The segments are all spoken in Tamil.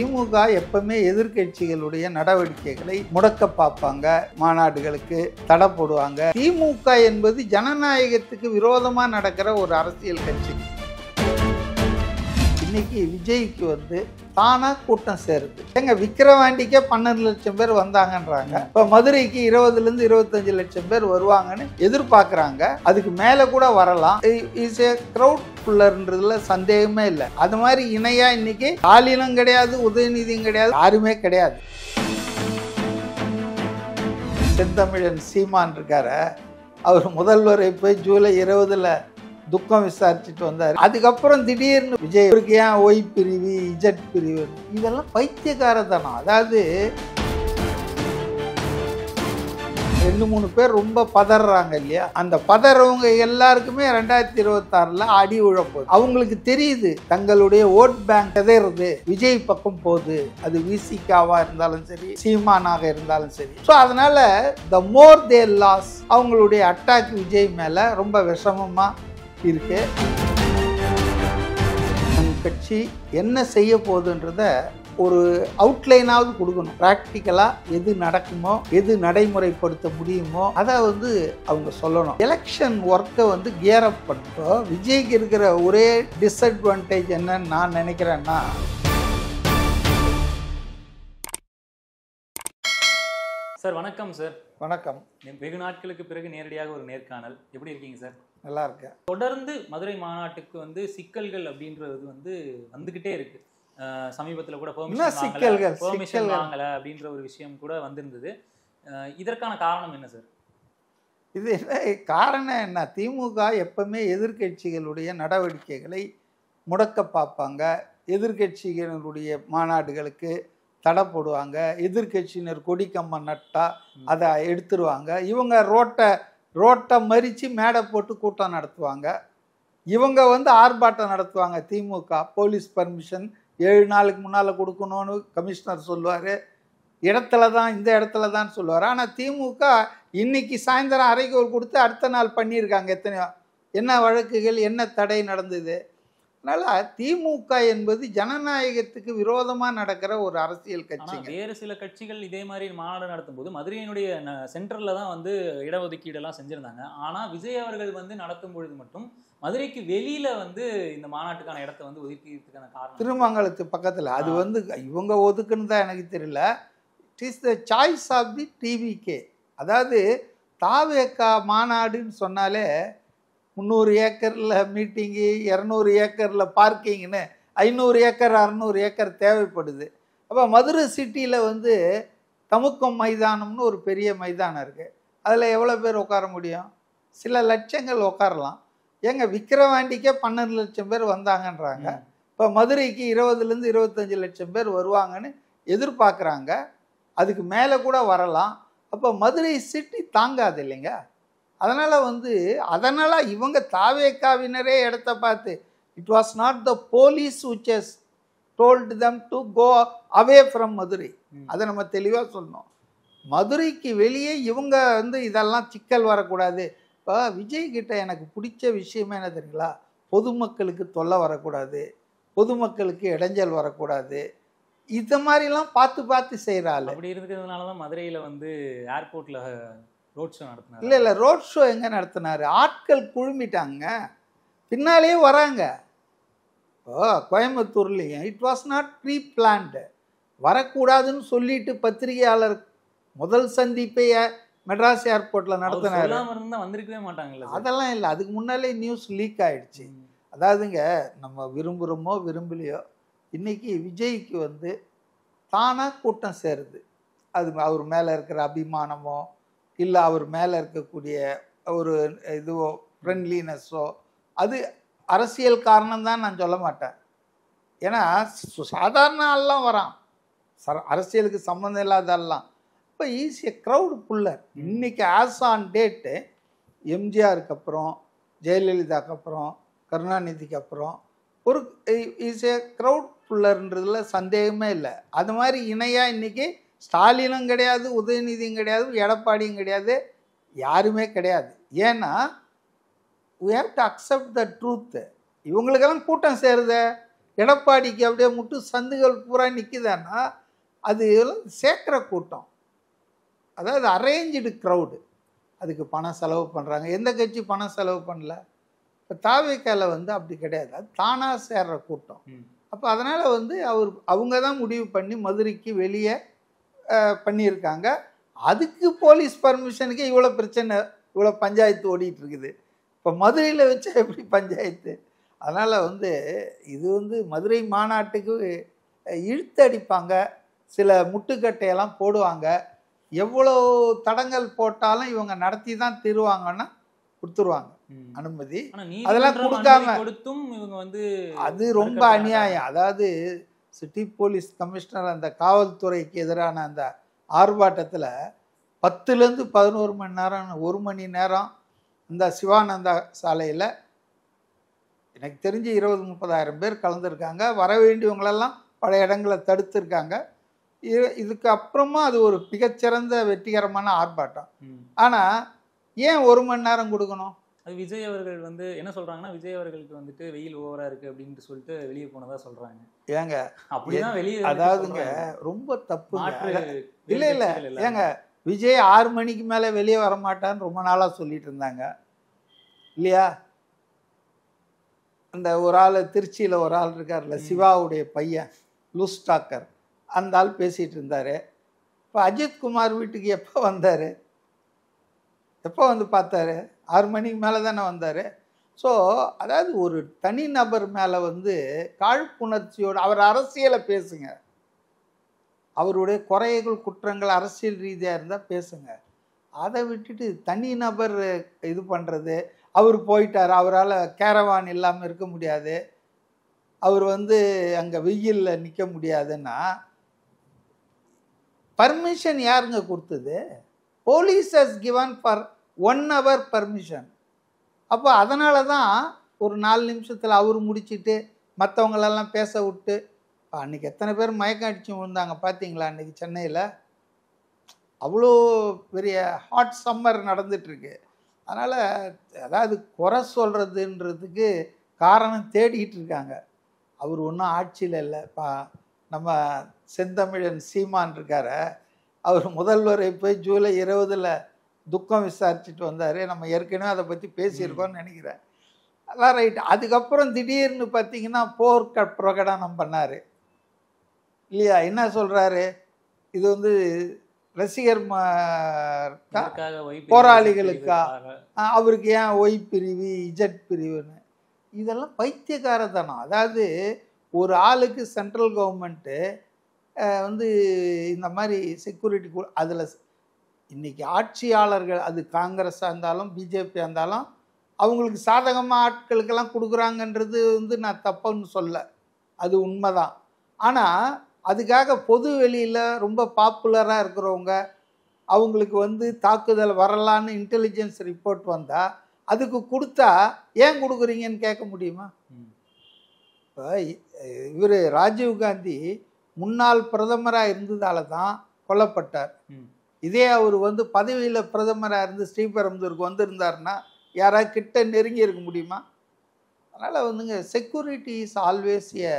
திமுக எப்பவுமே எதிர்க்கட்சிகளுடைய நடவடிக்கைகளை முடக்க பார்ப்பாங்க, மாநாடுகளுக்கு தடை போடுவாங்க. திமுக என்பது ஜனநாயகத்துக்கு விரோதமா நடக்கிற ஒரு அரசியல் கட்சி. இன்னைக்கு விஜய்க்கு தானா கூட்டம் சேருது. எங்க விக்கிரவாண்டிக்கே 12 லட்சம் பேர் வந்தாங்கன்றாங்க. இப்ப மதுரைக்கு 20 லிருந்து 25 லட்சம் பேர் வருவாங்கன்னு எதிர்பார்க்கறாங்க. அதுக்கு மேல கூட வரலாம். இஸ் ஏ கிரவுட் புல்லர்ன்றதுல சந்தேகமே இல்லை. அது மாதிரி இணையா இன்னைக்கு ஸ்டாலினும் கிடையாது, உதயநிதியும் கிடையாது, யாருமே கிடையாது. செந்தமிழன் சீமான் இருக்காரு, அவர் முதல்வரை போய் ஜூலை 20 துக்கம் விசாரிச்சுட்டு வந்தார். அதுக்கப்புறம் திடீர்னு விஜய்க்கு ஏன் ஒய் பிரிவு, இஜட் பிரிவு, இதெல்லாம் பைத்தியக்காரத்தனம். அதாவது 2-3 பேர் ரொம்ப பதறாங்க இல்லையா, அந்த பதறவங்க எல்லாருக்குமே 2026 அடி உழப்போகுது. அவங்களுக்கு தெரியுது தங்களுடைய ஓட் பேங்க் எதேறது விஜய் பக்கம் போகுது. அது விசிகாவா இருந்தாலும் சரி, சீமானாக இருந்தாலும் சரி. ஸோ அதனால த மோர் தே லாஸ், அவங்களுடைய அட்டாக் விஜய் மேல ரொம்ப விஷமமா இருக்கு. கட்சி என்ன செய்ய போகுதுன்றத ஒரு அவுட்லைனாவது கொடுக்கணும். ப்ராக்டிக்கலா எது நடக்குமோ, எது நடைமுறைப்படுத்த முடியுமோ அதை அவங்க சொல்லணும். எலெக்ஷன் ஒர்க்கை கியர் அப் பண்ணிட்டோம். விஜய்க்கு இருக்கிற ஒரே டிஸ்அட்வான்டேஜ் என்னன்னு நான் நினைக்கிறேன்னா, சார் வணக்கம். சார் வணக்கம். வெகு நாட்களுக்கு பிறகு நேரடியாக ஒரு நேர்காணல். எப்படி இருக்கீங்க சார்? நல்லா இருக்கேன். தொடர்ந்து மதுரை மாநாட்டுக்கு சிக்கல்கள் அப்படின்றது வந்துகிட்டே இருக்கு. சமீபத்தில் கூட பெர்மிஷன் வாங்கல அப்படின்ற ஒரு விஷயம் கூட வந்திருந்தது. இதற்கான காரணம் என்ன சார்? இது காரணம் என்ன? திமுக எப்பவுமே எதிர்கட்சிகளுடைய நடவடிக்கைகளை முடக்க பார்ப்பாங்க, எதிர்கட்சிகளுடைய மாநாடுகளுக்கு தடை போடுவாங்க, எதிர்கட்சியினர் கொடி கம்பம் நட்டா அதை எடுத்துருவாங்க, இவங்க ரோட்டை மறித்து மேடை போட்டு கூட்டம் நடத்துவாங்க, இவங்க ஆர்ப்பாட்டம் நடத்துவாங்க. திமுக போலீஸ் பர்மிஷன் 7 நாளுக்கு முன்னால் கொடுக்கணும்னு கமிஷனர் சொல்லுவார், இந்த இடத்துல தான் சொல்லுவார். ஆனால் திமுக இன்னைக்கு சாயந்தரம் அரைக்கோல் கொடுத்து அடுத்த நாள் பண்ணியிருக்காங்க. எத்தனையோ என்ன வழக்குகள், என்ன தடை நடந்தது. அதனால் திமுக என்பது ஜனநாயகத்துக்கு விரோதமாக நடக்கிற ஒரு அரசியல் கட்சி. வேறு சில கட்சிகள் இதே மாதிரி மாநாடு நடத்தும் போது மதுரையினுடைய சென்டரில் தான் இடஒதுக்கீடெல்லாம் செஞ்சுருந்தாங்க. ஆனால் விஜய் அவர்கள் நடத்தும் பொழுது மட்டும் மதுரைக்கு வெளியில் இந்த மாநாட்டுக்கான இடத்த ஒதுக்கிறதுக்கான காரணம் திருமங்கலத்து பக்கத்தில் அது இவங்க ஒதுக்குன்னு தான் எனக்கு தெரியல. It is the choice of the TVK. அதாவது தாவேகா மாநாடுன்னு சொன்னாலே 300 ஏக்கரில் மீட்டிங்கு, 200 ஏக்கரில் பார்க்கிங்னு 500 ஏக்கர் 600 ஏக்கர் தேவைப்படுது. அப்போ மதுரை சிட்டியில் தமுக்கம் மைதானம்னு ஒரு பெரிய மைதானம் இருக்குது. அதில் எவ்வளோ பேர் உட்கார முடியும்? சில லட்சங்கள் உட்காரலாம். ஏங்க விக்கிரவாண்டிக்கே 12 லட்சம் பேர் வந்தாங்கன்றாங்க. இப்போ மதுரைக்கு 20 லிருந்து 25 லட்சம் பேர் வருவாங்கன்னு எதிர்பார்க்குறாங்க. அதுக்கு மேலே கூட வரலாம். அப்போ மதுரை சிட்டி தாங்காது இல்லைங்க. அதனால் இவங்க தாவேக்காவினரே இடத்த பார்த்து, it was not the police which has told them to go away from Madurai. அதை நம்ம தெளிவாக சொல்லணும். மதுரைக்கு வெளியே இவங்க இதெல்லாம் சிக்கல் வரக்கூடாது. இப்போ விஜய்கிட்ட எனக்கு பிடிச்ச விஷயமே என்ன தெரியுங்களா? பொதுமக்களுக்கு தொல்லை வரக்கூடாது, பொதுமக்களுக்கு இடைஞ்சல் வரக்கூடாது, இந்த மாதிரிலாம் பார்த்து செய்கிறாள். அப்படி இருக்கிறதுனால தான் மதுரையில் ஏர்போர்ட்டில் ரோட் ஷோ நடத்தினார். இல்லை ரோட் ஷோ எங்கே நடத்தினார்? ஆட்கள் குழுமிட்டாங்க, பின்னாலேயே வராங்க. இப்போ கோயம்புத்தூர்லேயும் it was not pre planned. வரக்கூடாதுன்னு சொல்லிட்டு பத்திரிகையாளர் முதல் சந்திப்பை மெட்ராஸ் ஏர்போர்ட்டில் நடத்தினார். வந்திருக்கவே மாட்டாங்கல்ல. அதெல்லாம் இல்லை, அதுக்கு முன்னாலே நியூஸ் லீக் ஆகிடுச்சு. அதாவதுங்க, நம்ம விரும்புகிறோமோ விரும்பலையோ, இன்றைக்கி விஜய்க்கு தானாக கூட்டம் சேருது. அது அவர் மேலே இருக்கிற அபிமானமோ, இல்லை அவர் மேலே இருக்கக்கூடிய ஒரு இதுவோ ஃப்ரெண்ட்லினஸோ, அது அரசியல் காரணம் தான் நான் சொல்ல மாட்டேன். ஏன்னா சாதாரண ஆள்லாம் வரான், அரசியலுக்கு சம்மந்தம் இல்லாதெல்லாம். இப்போ ஈஸியாக க்ரௌடு புல்லர். இன்றைக்கி ஆஸ் ஆன் டேட்டு எம்ஜிஆருக்கு அப்புறம், ஜெயலலிதாவுக்கு அப்புறம், கருணாநிதிக்கு அப்புறம் ஒரு ஈஸிய க்ரௌட் புல்லர்ன்றதுல சந்தேகமே இல்லை. அது மாதிரி இணையாக இன்றைக்கி ஸ்டாலினும் கிடையாது, உதயநிதியும் கிடையாது, எடப்பாடியும் கிடையாது, யாருமே கிடையாது. ஏன்னா we have to accept the truth. இவங்களுக்கெல்லாம் கூட்டம் சேருத எடப்பாடிக்கு அப்படியே முட்டு சந்துகள் பூரா நிற்குதான்னா அது சேர்க்குற கூட்டம், அதாவது அரேஞ்சு க்ரௌடு. அதுக்கு பணம் செலவு பண்ணுறாங்க. எந்த கட்சி பணம் செலவு பண்ணல? இப்போ தாவேக்கால வந்து அப்படி கிடையாது, அது தானாக சேர்ற கூட்டம். அப்போ அதனால் வந்து அவங்க தான் முடிவு பண்ணி மதுரைக்கு வெளியே பண்ணியிருக்காங்க. அதுக்கு போலீஸ் பர்மிஷனுக்கு இவ்வளோ பிரச்சனை, இவ்வளோ பஞ்சாயத்து ஓடிட்டு இருக்குது. இப்போ மதுரையில் வச்சா எப்படி பஞ்சாயத்து? அதனால் வந்து இது வந்து மதுரை மாநாட்டுக்கு இழுத்து அடிப்பாங்க, சில முட்டுக்கட்டையெல்லாம் போடுவாங்க. எவ்வளோ தடங்கள் போட்டாலும் இவங்க நடத்தி தான் தருவாங்கன்னா கொடுத்துருவாங்க அனுமதி. அதெல்லாம் கொடுக்காம இவங்க வந்து அது ரொம்ப அநியாயம். அதாவது சிட்டி போலீஸ் கமிஷனர் அந்த காவல்துறைக்கு எதிரான அந்த ஆர்ப்பாட்டத்தில் 10லேருந்து 11 மணி நேரம் 1 மணி நேரம் இந்த சிவானந்தா சாலையில் எனக்கு தெரிஞ்சு 20-30 பேர் கலந்துருக்காங்க. வர வேண்டியவங்களெல்லாம் பல இடங்களை தடுத்துருக்காங்க. இதுக்கு அப்புறமா அது ஒரு மிகச்சிறந்த வெற்றிகரமான ஆர்ப்பாட்டம். ஆனால் ஏன் 1 மணி நேரம் கொடுக்கணும்? அது விஜய் அவர்கள் வந்து என்ன சொல்றாங்கன்னா, விஜய் அவர்களுக்கு வந்துட்டு வெயில் ஓவரா இருக்கு அப்படின்னு சொல்லிட்டு வெளியே போனதா சொல்றாங்க. ஏங்க அப்படிதான் வெளியே, அதாவதுங்க ரொம்ப தப்பு. இல்லை இல்லை ஏங்க, விஜய் 6 மணிக்கு மேலே வெளியே வரமாட்டான்னு ரொம்ப நாளாக சொல்லிட்டு இருந்தாங்க இல்லையா? அந்த ஒரு ஆள் திருச்சியில் ஒரு ஆள் இருக்கார்ல, சிவாவுடைய பையன் லூஸ் டாக்கர், அந்த ஆள் பேசிகிட்டு இருந்தார். இப்போ அஜித்குமார் வீட்டுக்கு எப்போ வந்தார்? எப்போ வந்து பார்த்தாரு? 6 மணிக்கு மேலே தானே வந்தார். ஸோ அதாவது ஒரு தனிநபர் மேலே வந்து காழ்ப்புணர்ச்சியோடு அவர் அரசியலை பேசுங்க, அவருடைய குறைகள் குற்றங்கள் அரசியல் ரீதியாக இருந்தால் பேசுங்க. அதை விட்டுட்டு தனிநபர் இது பண்ணுறது. அவர் போயிட்டார், அவரால் கேரவான் இல்லாமல் இருக்க முடியாது, அவர் வந்து அங்கே வெயிலில் நிற்க முடியாதுன்னா பர்மிஷன் யாருங்க கொடுத்தது? Police has given for 1 hour permission. அப்போ அதனால தான் ஒரு 4 நிமிஷத்தில் அவர் முடிச்சுட்டு மற்றவங்களெல்லாம் பேச விட்டு. அன்றைக்கி எத்தனை பேர் மயக்கம் அடித்து விழுந்தாங்க பார்த்தீங்களா? அன்றைக்கி சென்னையில் அவ்வளோ பெரிய ஹாட் சம்மர் நடந்துகிட்ருக்கு. அதனால் அதாவது குறை சொல்கிறதுன்றதுக்கு காரணம் தேடிக்கிட்டு இருக்காங்க. அவர் ஒன்றும் ஆட்சியில் இல்லை. நம்ம செந்தமிழன் சீமான் இருக்கார, அவர் முதல்வரை போய் ஜூலை 20 துக்கம் விசாரிச்சுட்டு வந்தார். நம்ம ஏற்கனவே அதை பற்றி பேசியிருக்கோம்னு நினைக்கிறேன். அதான் ரைட். அதுக்கப்புறம் திடீர்னு பார்த்தீங்கன்னா போர்க்க பிரகடனம் பண்ணார் இல்லையா? என்ன சொல்கிறாரு? இது வந்து ரசிகர் போராளிகளுக்கா, அவருக்கு ஏன் ஒய் பிரிவு இஜட் பிரிவுன்னு? இதெல்லாம் பைத்தியக்காரத்தனம். அதாவது ஒரு ஆளுக்கு சென்ட்ரல் கவர்மெண்ட்டு வந்து இந்த மாதிரி செக்யூரிட்டி அதில் இன்றைக்கி ஆட்சியாளர்கள், அது காங்கிரஸாக இருந்தாலும் பிஜேபியாக இருந்தாலும், அவங்களுக்கு சாதகமாக ஆட்களுக்கெல்லாம் கொடுக்குறாங்கன்றது வந்து நான் தப்புன்னு சொல்ல, அது உண்மைதான். ஆனால் அதுக்காக பொது வெளியில் ரொம்ப பாப்புலராக இருக்கிறவங்க அவங்களுக்கு வந்து தாக்குதல் வரலான்னு இன்டெலிஜென்ஸ் ரிப்போர்ட் வந்தால் அதுக்கு கொடுத்தா ஏன் கொடுக்குறீங்கன்னு கேட்க முடியுமா? இப்போ இவர் ராஜீவ்காந்தி முன்னாள் பிரதமராக இருந்ததால தான் கொல்லப்பட்டார். இதே அவர் வந்து பதவியில் பிரதமராக இருந்து ஸ்ரீபெரும்புதூருக்கு வந்திருந்தாருன்னா யாராவது கிட்ட நெருங்கி இருக்க முடியுமா? அதனால் வந்துங்க security is always a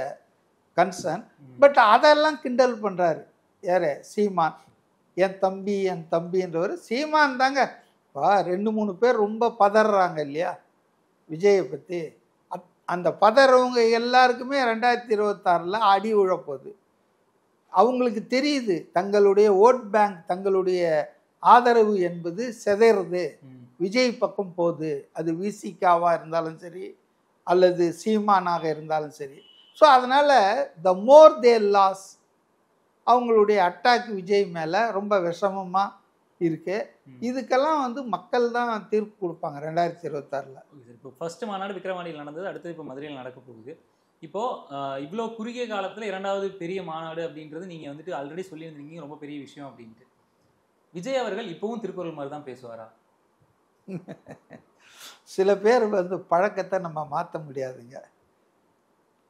concern. But அதெல்லாம் கிண்டல் பண்ணுறாரு யார்? சீமான். என் தம்பின்றவர் சீமான் தாங்க. இப்போ 2-3 பேர் ரொம்ப பதறாங்க இல்லையா விஜயை பற்றி. அந்த பதறவங்க எல்லாருக்குமே 2026 அடி உழப்போகுது. அவங்களுக்கு தெரியுது தங்களுடைய ஓட் பேங்க், தங்களுடைய ஆதரவு என்பது சிதறது, விஜய் பக்கம் போகுது. அது விசிகாவாக இருந்தாலும் சரி அல்லது சீமானாக இருந்தாலும் சரி. ஸோ அதனால் த மோர் தே லாஸ், அவங்களுடைய அட்டாக் விஜய் மேலே ரொம்ப விஷமமாக இருக்கு. இதுக்கெல்லாம் வந்து மக்கள் தான் தீர்ப்பு கொடுப்பாங்க 2026. இப்போ ஃபர்ஸ்ட் மாநாடு விக்கிரவாண்டியில் நடந்தது, அடுத்தது இப்போ மதுரையில் நடக்க போகுது. இப்போது இவ்வளோ குறுகிய காலத்தில் 2வது பெரிய மாநாடு அப்படின்றது நீங்கள் வந்துட்டு ஆல்ரெடி சொல்லியிருந்தீங்க, ரொம்ப பெரிய விஷயம் அப்படின்ட்டு. விஜய் அவர்கள் இப்போவும் திருக்குறள் மாதிரி தான் பேசுவாரா? சில பேர் வந்து பழக்கத்தை நம்ம மாற்ற முடியாதுங்க.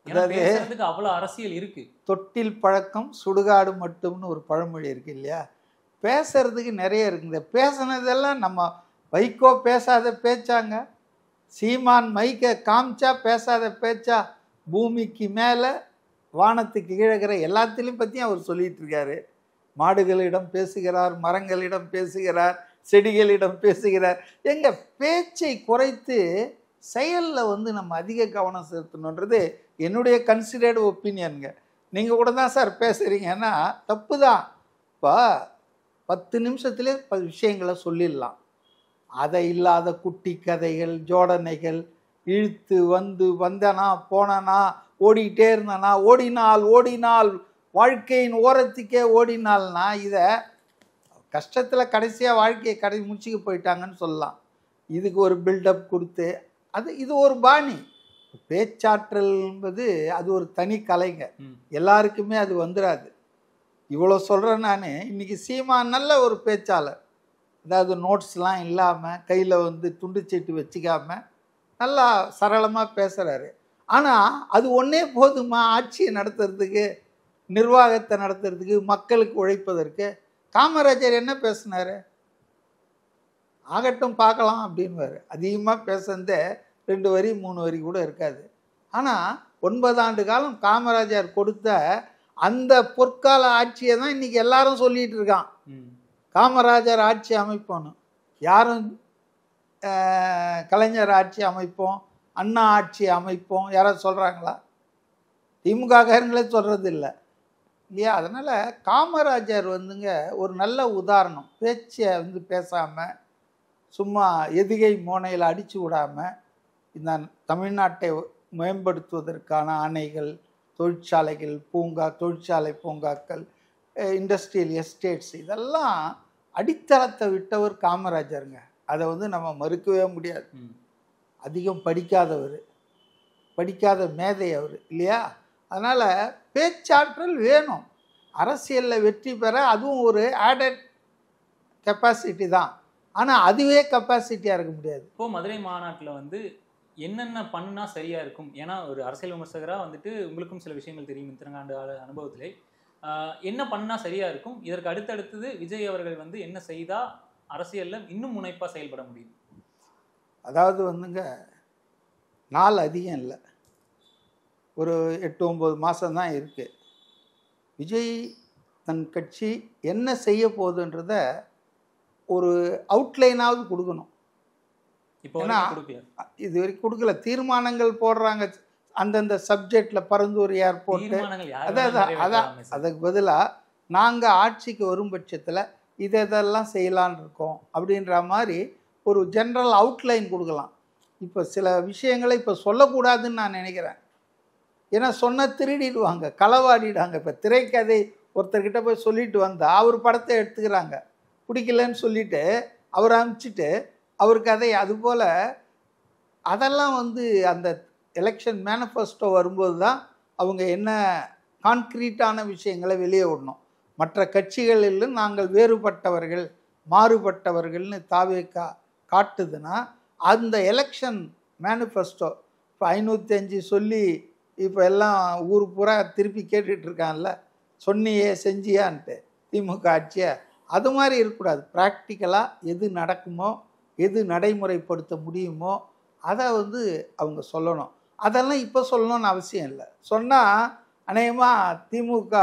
பேசுறதுக்கு அவ்வளோ அரசியல் இருக்கு. தொட்டில் பழக்கம் சுடுகாடு மட்டும்னு ஒரு பழமொழி இருக்கு இல்லையா? பேசுறதுக்கு நிறைய இருக்குங்க. பேசுனதெல்லாம் நம்ம வைகோ பேசாத பேச்சாங்க, சீமான் மைக்கை காமிச்சா பேசாத பேச்சா, பூமிக்கு மேலே வானத்துக்கு கீழகிற எல்லாத்திலையும் பற்றியும் அவர் சொல்லிட்டு இருக்காரு. மாடுகளிடம் பேசுகிறார், மரங்களிடம் பேசுகிறார், செடிகளிடம் பேசுகிறார். எங்க பேச்சை குறைத்து செயலில் வந்து நம்ம அதிக கவனம் செலுத்தணுன்றது என்னுடைய கன்சிடர்டு ஒப்பீனியனுங்க. நீங்கள் கூட தான் சார் பேசுகிறீங்கன்னா தப்பு தான். இப்போ 10 நிமிஷத்துலேயே விஷயங்களை சொல்லிடலாம். அதை இல்லாத குட்டி கதைகள், ஜோடனைகள், இழுத்து வந்தனா போனனா, ஓடிக்கிட்டே இருந்தானா, ஓடினால் வாழ்க்கையின் ஓரத்துக்கே ஓடினால்னா இதை கஷ்டத்தில் கடைசியாக வாழ்க்கையை முடிச்சுக்க போயிட்டாங்கன்னு சொல்லலாம். இதுக்கு ஒரு பில்டப் கொடுத்து இது ஒரு பாணி. பேச்சாற்றல் என்பது அது ஒரு தனி கலைங்க. எல்லாருக்குமே அது வந்துடாது. இவ்வளோ சொல்கிறேன் நான். இன்னைக்கு சீமான் நல்ல ஒரு பேச்சாளர். அதாவது நோட்ஸ்லாம் இல்லாமல் கையில் வந்து துண்டுச்சீட்டு வச்சுக்காம நல்லா சரளமாக பேசுகிறாரு. ஆனால் அது ஒன்றே போதுமா ஆட்சியை நடத்துறதுக்கு, நிர்வாகத்தை நடத்துறதுக்கு, மக்களுக்கு உழைப்பதற்கு? காமராஜர் என்ன பேசினார்? ஆகட்டும் பார்க்கலாம் அப்படின்வார். அதிகமாக பேசுனதே 2 வரி 3 வரி கூட இருக்காது. ஆனால் 9 ஆண்டு காலம் காமராஜர் கொடுத்த அந்த பொற்கால ஆட்சியை தான் இன்றைக்கி எல்லாரும் சொல்லிகிட்டு இருக்கான். காமராஜர் ஆட்சி அமைப்போன்னு. யாரும் கலைஞர் ஆட்சி அமைப்போம், அண்ணா ஆட்சி அமைப்போம் யாராவது சொல்கிறாங்களா? திமுககாரங்களே சொல்கிறது இல்லை இல்லையா? அதனால் காமராஜர் வந்துங்க ஒரு நல்ல உதாரணம். பேச்சை வந்து பேசாமல் சும்மா எதுகை மோனையில் அடித்து விடாமல் இந்த தமிழ்நாட்டை மேம்படுத்துவதற்கான ஆணைகள், தொழிற்சாலைகள், தொழிற்சாலை பூங்காக்கள், இண்டஸ்ட்ரியல் எஸ்டேட்ஸ் இதெல்லாம் அடித்தளத்தை விட்டவர் காமராஜருங்க. அதை வந்து நம்ம மறுக்கவே முடியாது. அதிகம் படிக்காதவர், படிக்காத மேதை அவர் இல்லையா? அதனால் பேச்சாற்றல் வேணும். அரசியலில் வெற்றி பெற அதுவும் ஒரு ஆடட் கெப்பாசிட்டி தான். ஆனால் அதுவே கெப்பாசிட்டியாக இருக்க முடியாது. இப்போது மதுரை மாநாட்டில் வந்து என்னென்ன பண்ணுனா சரியாக இருக்கும்? ஏன்னா ஒரு அரசியல் விமர்சகராக வந்துட்டு உங்களுக்கும் சில விஷயங்கள் தெரியும் இத்தனை அனுபவத்திலே. என்ன பண்ணா சரியாக இருக்கும்? இதற்கு அடுத்தடுத்தது விஜய் அவர்கள் வந்து என்ன செய்தால் அரசியலில் இன்னும் முனைப்பாக செயல்பட முடியும்? அதாவது வந்துங்க, நாள் அதிகம் இல்லை, ஒரு 8-9 மாதம்தான் இருக்குது. விஜய் தன் கட்சி என்ன செய்ய போகுதுன்றத ஒரு அவுட்லைனாவது கொடுக்கணும். இப்போ இது வரைக்கும் கொடுக்கல. தீர்மானங்கள் போடுறாங்க அந்தந்த சப்ஜெக்டில். பரந்தூர் ஏர்போர்ட்டு, அதான் அதுக்கு பதிலாக நாங்கள் ஆட்சிக்கு வரும் பட்சத்தில் இதெல்லாம் செய்யலான் இருக்கோம் அப்படின்ற மாதிரி ஒரு ஜென்ரல் அவுட்லைன் கொடுக்கலாம். இப்போ சில விஷயங்களை இப்போ சொல்லக்கூடாதுன்னு நான் நினைக்கிறேன். ஏன்னா சொன்னால் திருடிடுவாங்க, களவாடிடுவாங்க. இப்போ திரைக்கதை ஒருத்தர்கிட்ட போய் சொல்லிட்டு வந்தால் அவர் படத்தை எடுத்துக்கிறாங்க, பிடிக்கலன்னு சொல்லிவிட்டு அவர் அனுப்பிச்சிட்டு அவர் கதை. அதுபோல் அதெல்லாம் வந்து அந்த எலெக்ஷன் மேனிஃபெஸ்டோ வரும்போது தான் அவங்க என்ன கான்க்ரீட்டான விஷயங்களை வெளியே விடணும். மற்ற கட்சிகளிலும் நாங்கள் வேறுபட்டவர்கள், மாறுபட்டவர்கள்னு தாவேக்கா காட்டுதுன்னா அந்த எலெக்ஷன் மேனிஃபெஸ்டோ இப்போ 505 சொல்லி இப்போ எல்லாம் ஊர் பூரா திருப்பி கேட்டுட்ருக்கான்ல, சொன்னியே செஞ்சியான்ட்டு திமுக ஆட்சியை. அது மாதிரி இருக்கக்கூடாது. ப்ராக்டிக்கலாக எது நடக்குமோ, எது நடைமுறைப்படுத்த முடியுமோ அதை வந்து அவங்க சொல்லணும். அதெல்லாம் இப்போ சொல்லணும்னு அவசியம் இல்லை. சொன்னால் அநேகமாக திமுக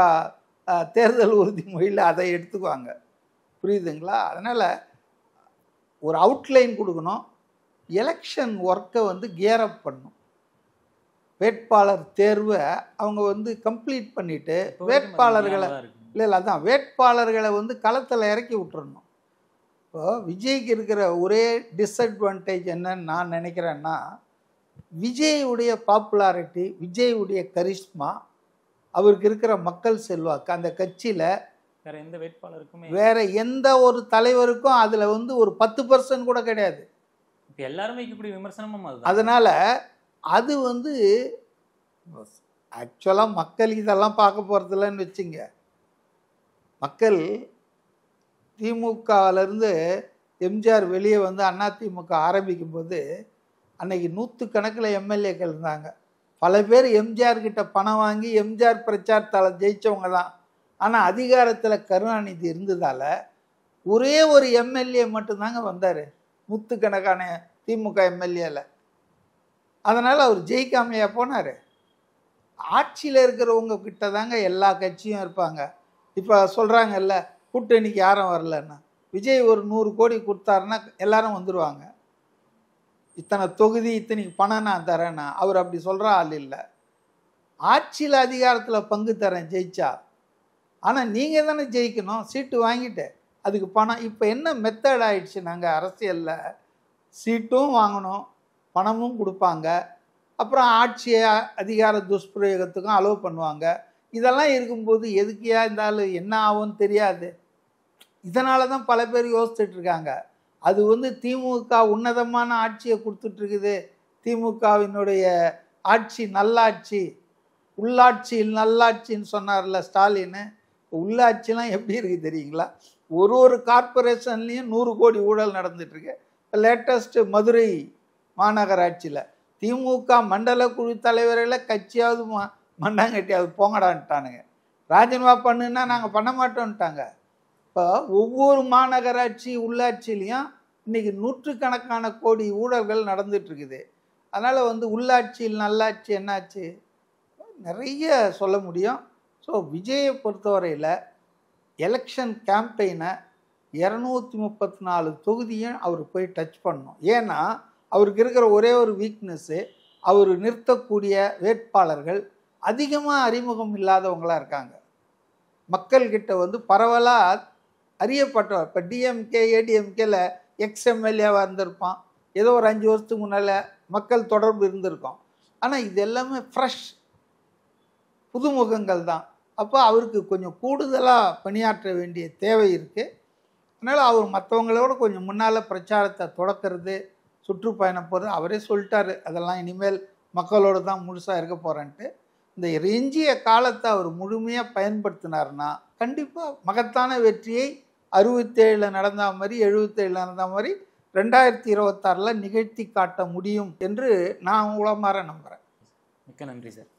தேர்தல் உறுதிமொழியில் அதை எடுத்துக்குவாங்க. புரியுதுங்களா? அதனால் ஒரு அவுட்லைன் கொடுக்கணும். எலெக்ஷன் ஒர்க்கை வந்து கியரப் பண்ணணும். வேட்பாளர் தேர்வை அவங்க வந்து கம்ப்ளீட் பண்ணிவிட்டு வேட்பாளர்களை அதான் வேட்பாளர்களை வந்து களத்தில் இறக்கி விட்டுறணும். இப்போ விஜய்க்கு இருக்கிற ஒரே டிஸ்அட்வான்டேஜ் என்னன்னு நான் நினைக்கிறேன்னா, விஜயுடைய பாப்புலாரிட்டி, விஜயுடைய கரிஷ்மா, அவருக்கு இருக்கிற மக்கள் செல்வாக்கு அந்த கட்சியில் வேற எந்த ஒரு தலைவருக்கும் அதில் வந்து ஒரு 10% கூட கிடையாது. எல்லாருமே இப்படி விமர்சனமும். அதனால அது வந்து ஆக்சுவலாக மக்கள் இதெல்லாம் பார்க்க போகிறதில்லன்னு வச்சுங்க. மக்கள் திமுகவிலேருந்து எம்ஜிஆர் வெளியே வந்து அதிமுக ஆரம்பிக்கும் போது அன்னைக்கு 100கணக்கில் எம்எல்ஏக்கள் இருந்தாங்க. பல பேர் எம்ஜிஆர் கிட்ட பணம் வாங்கி எம்ஜிஆர் பிரச்சாரத்தால் ஜெயித்தவங்க தான். ஆனால் அதிகாரத்தில் கருணாநிதி இருந்ததால் ஒரே ஒரு எம்எல்ஏ மட்டும்தாங்க வந்தார் 100கணக்கான திமுக எம்எல்ஏல. அதனால் அவர் ஜெயிக்காமையா போனார்? ஆட்சியில் இருக்கிறவங்க கிட்ட தாங்க எல்லா கட்சியும் இருப்பாங்க. இப்போ சொல்கிறாங்கல்ல கூட்டணிக்கு யாரும் வரலன்னா, விஜய் ஒரு 100 கோடி கொடுத்தாருன்னா எல்லாரும் வந்துடுவாங்க. இத்தனை தொகுதி இத்தனைக்கு பணம் நான் தரேன்னா அவர் அப்படி சொல்கிற ஆள் இல்லை. ஆட்சியில் அதிகாரத்தில் பங்கு தரேன் ஜெயிச்சா, ஆனால் நீங்கள் தானே ஜெயிக்கணும், சீட்டு வாங்கிட்டு அதுக்கு பணம். இப்போ என்ன மெத்தட் ஆயிடுச்சு, நாங்கள் அரசியலில் சீட்டும் வாங்கணும் பணமும் கொடுப்பாங்க, அப்புறம் ஆட்சியை அதிகார துஷ்பிரயோகத்துக்கும் அலோவ் பண்ணுவாங்க. இதெல்லாம் இருக்கும்போது எதுக்கியா இருந்தாலும் என்ன ஆகும்னு தெரியாது. இதனால தான் பல பேர் யோசிச்சுட்டு இருக்காங்க. அது திமுக உன்னதமான ஆட்சியை கொடுத்துட்ருக்குது, திமுகவினுடைய ஆட்சி நல்லாட்சி, உள்ளாட்சியில் நல்லாட்சின்னு சொன்னார்ல ஸ்டாலின். உள்ளாட்சிலாம் எப்படி இருக்குது தெரியுங்களா? ஒரு கார்பரேஷன்லேயும் 100 கோடி ஊழல் நடந்துட்டுருக்கு. இப்போ லேட்டஸ்ட்டு மதுரை மாநகராட்சியில் திமுக மண்டல குழு தலைவர்களை கட்சியாவது மண்டாங்கட்டியாவது போங்கடான்ட்டானுங்க. ராஜினாமா பண்ணுன்னா நாங்கள் பண்ண மாட்டோன்ட்டாங்க. இப்போ ஒவ்வொரு மாநகராட்சி உள்ளாட்சியிலையும் இன்றைக்கி 100கணக்கான கோடி ஊழல்கள் நடந்துட்டுருக்குது. அதனால் உள்ளாட்சியில் நல்லாட்சி என்னாச்சு நிறைய சொல்ல முடியும். ஸோ விஜயை பொறுத்தவரையில் எலெக்ஷன் கேம்பெயினை 234 தொகுதியும் அவர் போய் டச் பண்ணணும். ஏன்னா அவருக்கு இருக்கிற ஒரே ஒரு வீக்னஸ்ஸு, அவர் நிறுத்தக்கூடிய வேட்பாளர்கள் அதிகமாக அறிமுகம் இல்லாதவங்களாக இருக்காங்க. மக்கள்கிட்ட பரவலாக அறியப்பட்டவர். இப்போ டிஎம்கே ஏடிஎம்கேல எக்ஸ்எம்எல்ஏவாக இருந்திருப்பான், ஏதோ ஒரு 5 வருஷத்துக்கு முன்னால் மக்கள் தொடர்பு இருந்திருக்கும். ஆனால் இது எல்லாமே ஃப்ரெஷ் புதுமுகங்கள் தான். அப்போ அவருக்கு கொஞ்சம் கூடுதலாக பணியாற்ற வேண்டிய தேவை இருக்குது. அதனால் அவர் மற்றவங்களோட கொஞ்சம் முன்னால் பிரச்சாரத்தை தொடக்கிறது, சுற்றுப்பயணம் போகிறது. அவரே சொல்லிட்டாரு அதெல்லாம் இனிமேல் மக்களோடு தான் முழுசாக இருக்க போகிறேன்ட்டு. இந்த எஞ்சிய காலத்தை அவர் முழுமையாக பயன்படுத்தினார்னா கண்டிப்பாக மகத்தான வெற்றியை 67 நடந்த மாதிரி 77 நடந்த மாதிரி 2026 நிகழ்த்தி காட்ட முடியும் என்று நான் உளமாற நம்புகிறேன். மிக்க நன்றி சார்.